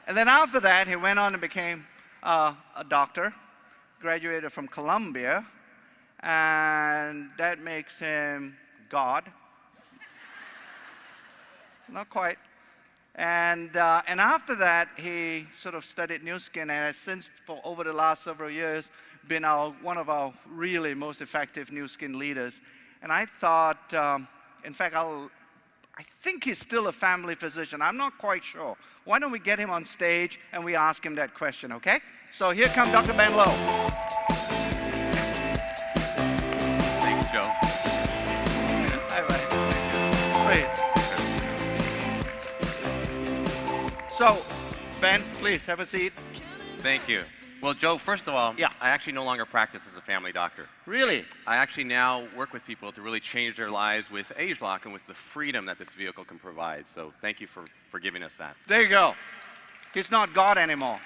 And then after that, he went on and became a doctor, graduated from Columbia, and that makes him God. Not quite. And after that, he sort of studied Nu Skin, and has since, for over the last several years, been one of our really most effective Nu Skin leaders. And I thought, in fact, I think he's still a family physician. I'm not quite sure. Why don't we get him on stage and we ask him that question, okay? So here comes Dr. Ben Low. Thanks, Joe. Hi, buddy. Great. So, Ben, please have a seat. Thank you. Well, Joe, first of all, yeah. I actually no longer practice as a family doctor. Really? I actually now work with people to really change their lives with AgeLOC and with the freedom that this vehicle can provide. So thank you for giving us that. There you go. He's not God anymore.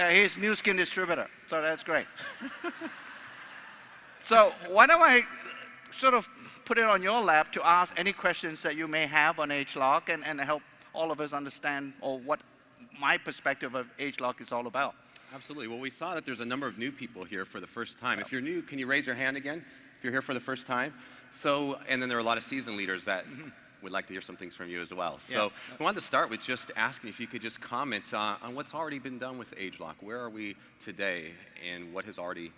He's Nu Skin distributor. So that's great. So why don't I sort of put it on your lap to ask any questions that you may have on AgeLOC and help all of us understand or what my perspective of AgeLOC is all about. Absolutely. Well, we saw that there's a number of new people here for the first time. If you're new, can you raise your hand again if you're here for the first time? So, and then there are a lot of seasoned leaders that would like to hear some things from you as well. So we wanted to start with just asking if you could just comment on what's already been done with AgeLOC. Where are we today and what has already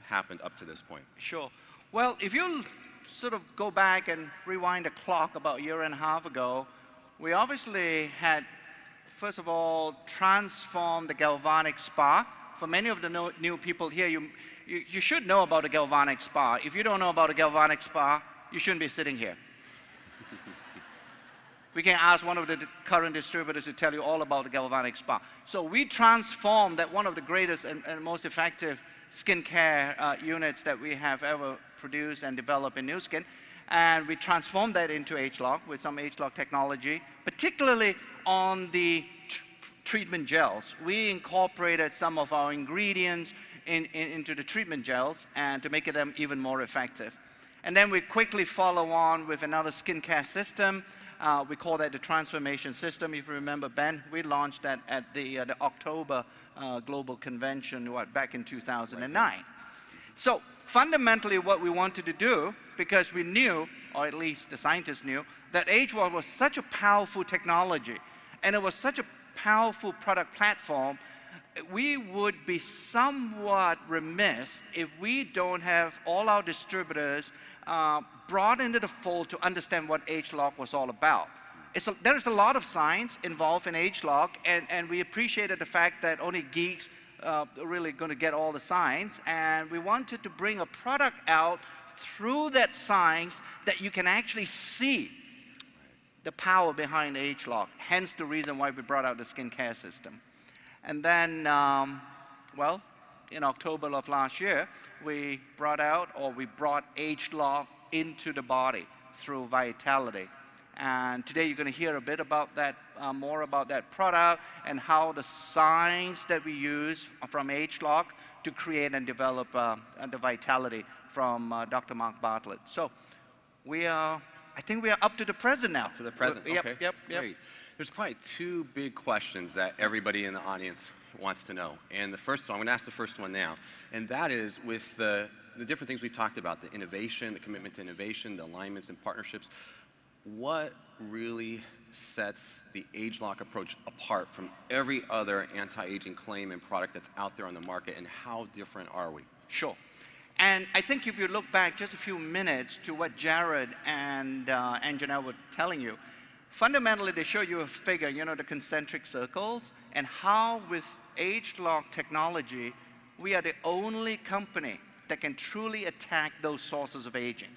happened up to this point? Sure. Well, if you sort of go back and rewind the clock about a year and a half ago, we obviously had, first of all, transform the galvanic spa. For many of the new people here, you should know about a galvanic spa. If you don't know about a galvanic spa, you shouldn't be sitting here. We can ask one of the current distributors to tell you all about the galvanic spa. So we transformed that, one of the greatest and most effective skincare units that we have ever produced and developed in Nu Skin. And we transformed that into AgeLOC with some AgeLOC technology, particularly on the treatment gels. We incorporated some of our ingredients into the treatment gels and to make them even more effective. And then we quickly follow on with another skincare system. We call that the transformation system. If you remember, Ben, we launched that at the October Global Convention back in 2009. So fundamentally what we wanted to do, because we knew, or at least the scientists knew, that AgeLOC was such a powerful technology and it was such a powerful product platform, we would be somewhat remiss if we don't have all our distributors brought into the fold to understand what AgeLOC was all about. There is a lot of science involved in AgeLOC, and we appreciated the fact that only geeks really going to get all the science, and we wanted to bring a product out through that science that you can actually see the power behind AgeLOC, hence the reason why we brought out the skincare system. And then, well, in October of last year, we brought AgeLOC into the body through Vitality. And today you're going to hear a bit about that, more about that product and how the science that we use from AgeLOC to create and develop the Vitality from Dr. Mark Bartlett. So I think we are up to the present now. To the present, okay. Yep. Great. There's probably two big questions that everybody in the audience wants to know. And the first one, I'm going to ask the first one now. And that is with the different things we've talked about, the innovation, the commitment to innovation, the alignments and partnerships. What really sets the AgeLOC approach apart from every other anti-aging claim and product that's out there on the market, and how different are we? Sure. And I think if you look back just a few minutes to what Jared and Janelle were telling you, fundamentally they show you a figure, you know, the concentric circles, and how with AgeLOC technology, we are the only company that can truly attack those sources of aging.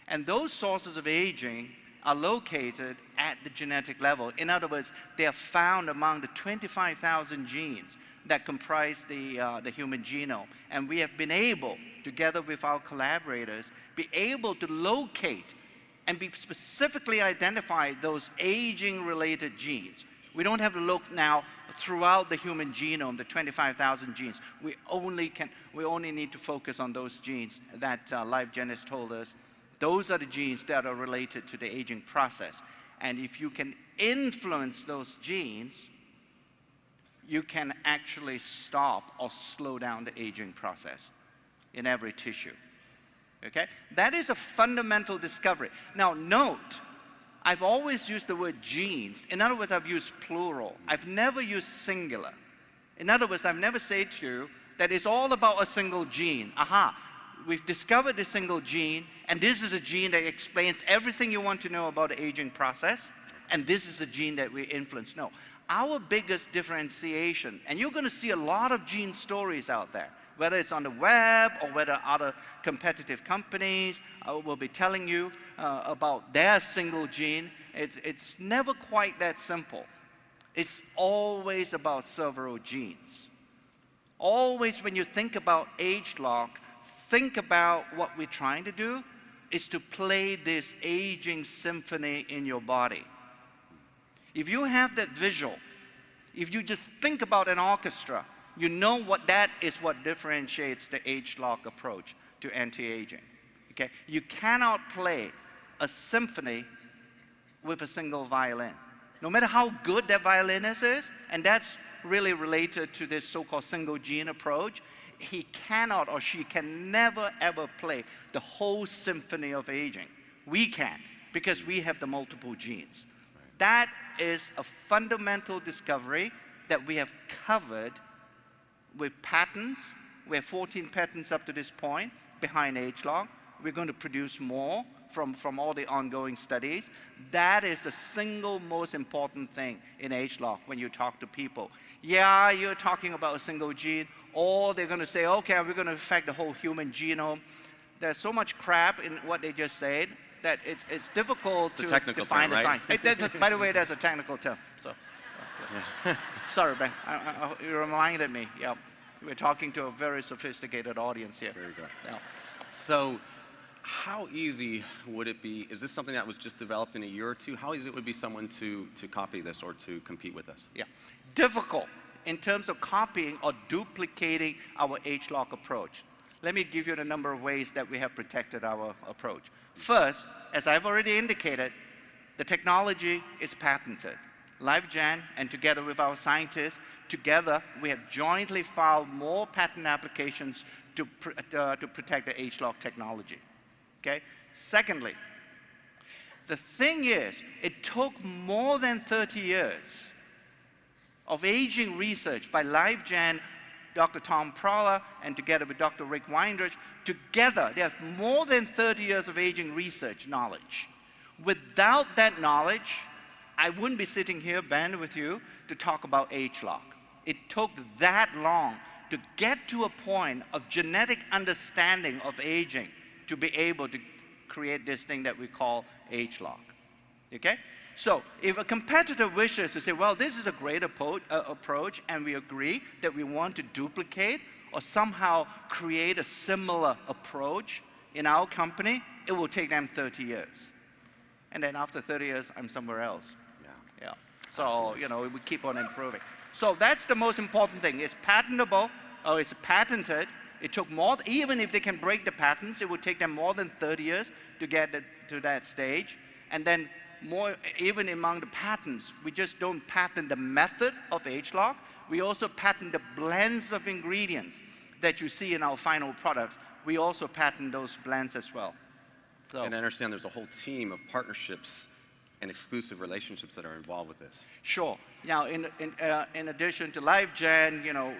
And those sources of aging are located at the genetic level. In other words, they are found among the 25,000 genes that comprise the human genome. And we have been able, together with our collaborators, be able to locate and be specifically identify those aging-related genes. We don't have to look now throughout the human genome, the 25,000 genes. We only need to focus on those genes that LifeGen told us. Those are the genes that are related to the aging process. And if you can influence those genes, you can actually stop or slow down the aging process in every tissue. Okay? That is a fundamental discovery. Now note, I've always used the word genes. In other words, I've used plural. I've never used singular. In other words, I've never said to you that it's all about a single gene. Aha, we've discovered a single gene, and this is a gene that explains everything you want to know about the aging process, and this is a gene that we influence. No, our biggest differentiation, and you're going to see a lot of gene stories out there, whether it's on the web or whether other competitive companies will be telling you about their single gene. It's never quite that simple. It's always about several genes. Always when you think about AgeLOC, think about what we're trying to do is to play this aging symphony in your body. If you have that visual, if you just think about an orchestra, you know what that is what differentiates the AgeLOC approach to anti-aging. Okay? You cannot play a symphony with a single violin. No matter how good that violinist is, and that's really related to this so-called single gene approach, he cannot or she can never ever play the whole symphony of aging. We can, because we have the multiple genes. Right. That is a fundamental discovery that we have covered with patents. We have 14 patents up to this point behind AgeLOC. We're going to produce more from all the ongoing studies. That is the single most important thing in AgeLOC when you talk to people. Yeah, you're talking about a single gene, or they're going to say, okay, we're going to affect the whole human genome. There's so much crap in what they just said that it's difficult to define the science. By the way, that's a technical term. So, sorry, Ben. You reminded me. Yeah, we're talking to a very sophisticated audience here. Very good. Yeah. So, how easy would it be? Is this something that was just developed in a year or two? How easy it would be someone to copy this or to compete with this? Yeah, difficult in terms of copying or duplicating our AgeLOC approach. Let me give you the number of ways that we have protected our approach. First, as I've already indicated, the technology is patented. LiveGen and together with our scientists, together we have jointly filed more patent applications to protect the AgeLOC technology. Okay? Secondly, the thing is, it took more than 30 years of aging research by LiveGen, Dr. Tom Prowler, and together with Dr. Rick Weindrich. Together, they have more than 30 years of aging research knowledge. Without that knowledge, I wouldn't be sitting here, Ben, with you to talk about AgeLOC. It took that long to get to a point of genetic understanding of aging to be able to create this thing that we call AgeLOC. Okay? So if a competitor wishes to say, well, this is a great approach, and we agree that we want to duplicate or somehow create a similar approach in our company, it will take them 30 years. And then after 30 years, I'm somewhere else. Yeah. So, absolutely. You know, we keep on improving. So that's the most important thing. It's patentable, or it's patented. It took more, even if they can break the patents, it would take them more than 30 years to get to that stage. And then more, even among the patents, we just don't patent the method of AgeLOC. We also patent the blends of ingredients that you see in our final products. We also patent those blends as well. So, and I understand there's a whole team of partnerships and exclusive relationships that are involved with this. Sure. Now, in addition to LiveGen, you know,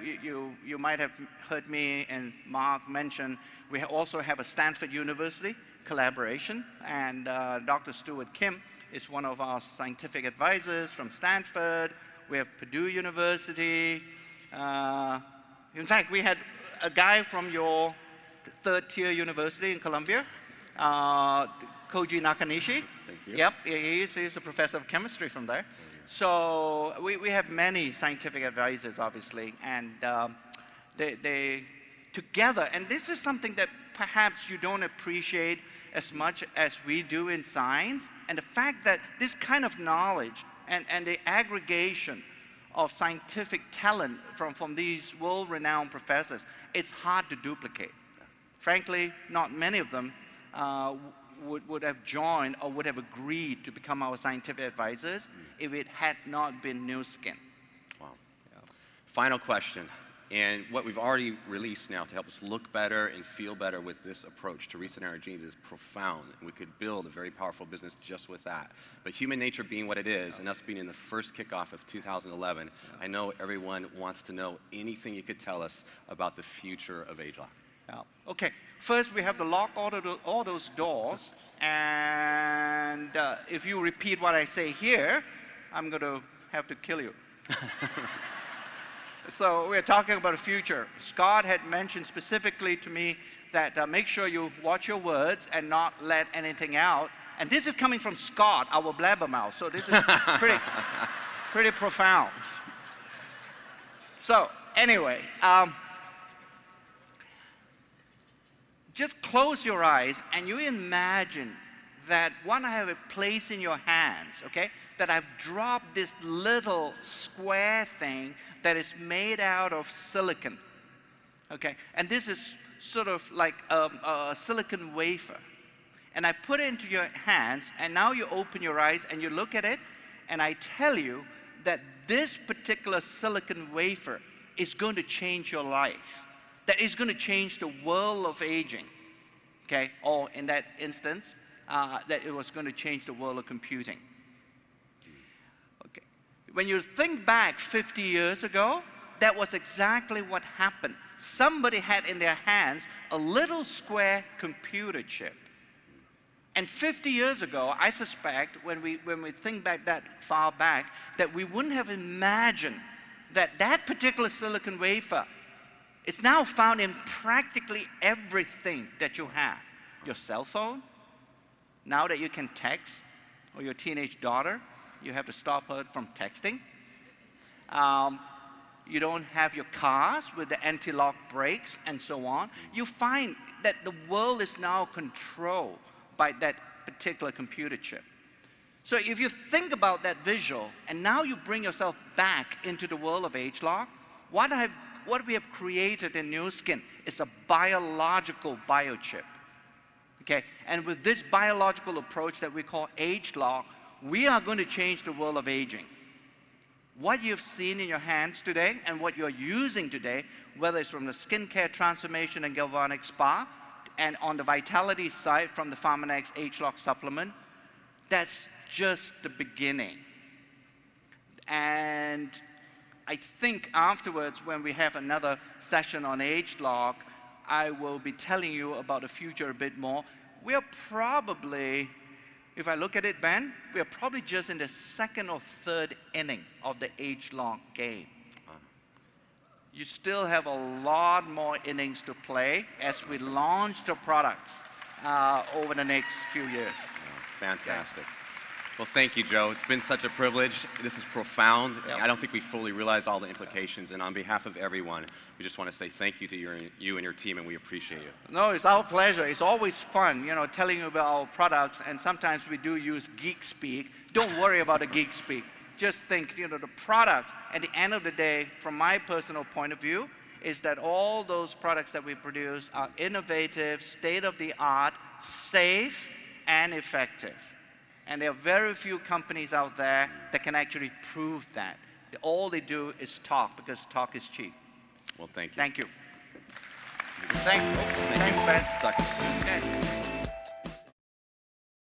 you might have heard me and Mark mention, we also have a Stanford University collaboration, and Dr. Stuart Kim is one of our scientific advisors from Stanford. We have Purdue University. In fact, we had a guy from your third-tier university in Columbia, Koji Nakanishi. Thank you. Yep, he's a professor of chemistry from there. So we have many scientific advisors, obviously, and they together, and this is something that perhaps you don't appreciate as much as we do in science, and the fact that this kind of knowledge and the aggregation of scientific talent from these world-renowned professors, it's hard to duplicate. Frankly, not many of them would have joined or would have agreed to become our scientific advisors if it had not been Nu Skin. Wow. Final question. And what we've already released now to help us look better and feel better with this approach to resetting our genes is profound. And we could build a very powerful business just with that. But human nature being what it is, and us being in the first kickoff of 2011, I know everyone wants to know anything you could tell us about the future of AgeLOC. Yeah. Okay, first we have to lock all those doors, and if you repeat what I say here, I'm going to have to kill you. So we're talking about the future. Scott had mentioned specifically to me that make sure you watch your words and not let anything out. And this is coming from Scott, our blabbermouth. So this is pretty profound. So anyway, just close your eyes and you imagine that when I have a place in your hands, okay, that I've dropped this little square thing that is made out of silicon, okay, and this is sort of like a silicon wafer, and I put it into your hands, and now you open your eyes and you look at it, and I tell you that this particular silicon wafer is going to change your life, that is going to change the world of aging, okay, or in that instance, that it was going to change the world of computing. Okay. When you think back 50 years ago, that was exactly what happened. Somebody had in their hands a little square computer chip. And 50 years ago, I suspect, when we think back that far back, that we wouldn't have imagined that that particular silicon wafer is now found in practically everything that you have. Your cell phone, now that you can text, or your teenage daughter, you have to stop her from texting. You don't have your cars with the anti-lock brakes and so on. You find that the world is now controlled by that particular computer chip. So if you think about that visual, and now you bring yourself back into the world of AgeLOC, what we have created in Nu Skin is a biological biochip. Okay? And with this biological approach that we call AgeLOC, we are going to change the world of aging. What you've seen in your hands today and what you're using today, whether it's from the skincare transformation and galvanic spa, and on the vitality side from the Pharmanex AgeLOC supplement, that's just the beginning. And I think afterwards, when we have another session on AgeLOC, I will be telling you about the future a bit more. We are probably, if I look at it, Ben, we are probably just in the second or third inning of the AgeLOC game. You still have a lot more innings to play as we launch the products over the next few years. Fantastic. Well, thank you, Joe. It's been such a privilege. This is profound. Yep. I don't think we fully realize all the implications. And on behalf of everyone, we just want to say thank you to you and your team, and we appreciate you. No, it's our pleasure. It's always fun, you know, telling you about our products. And sometimes we do use geek speak. Don't worry about the geek speak. Just think, you know, the products, at the end of the day, from my personal point of view, is that all those products that we produce are innovative, state-of-the-art, safe, and effective. And there are very few companies out there that can actually prove that. All they do is talk, because talk is cheap. Well, thank you. Thank you. Thanks, Ben. Stuck. Okay.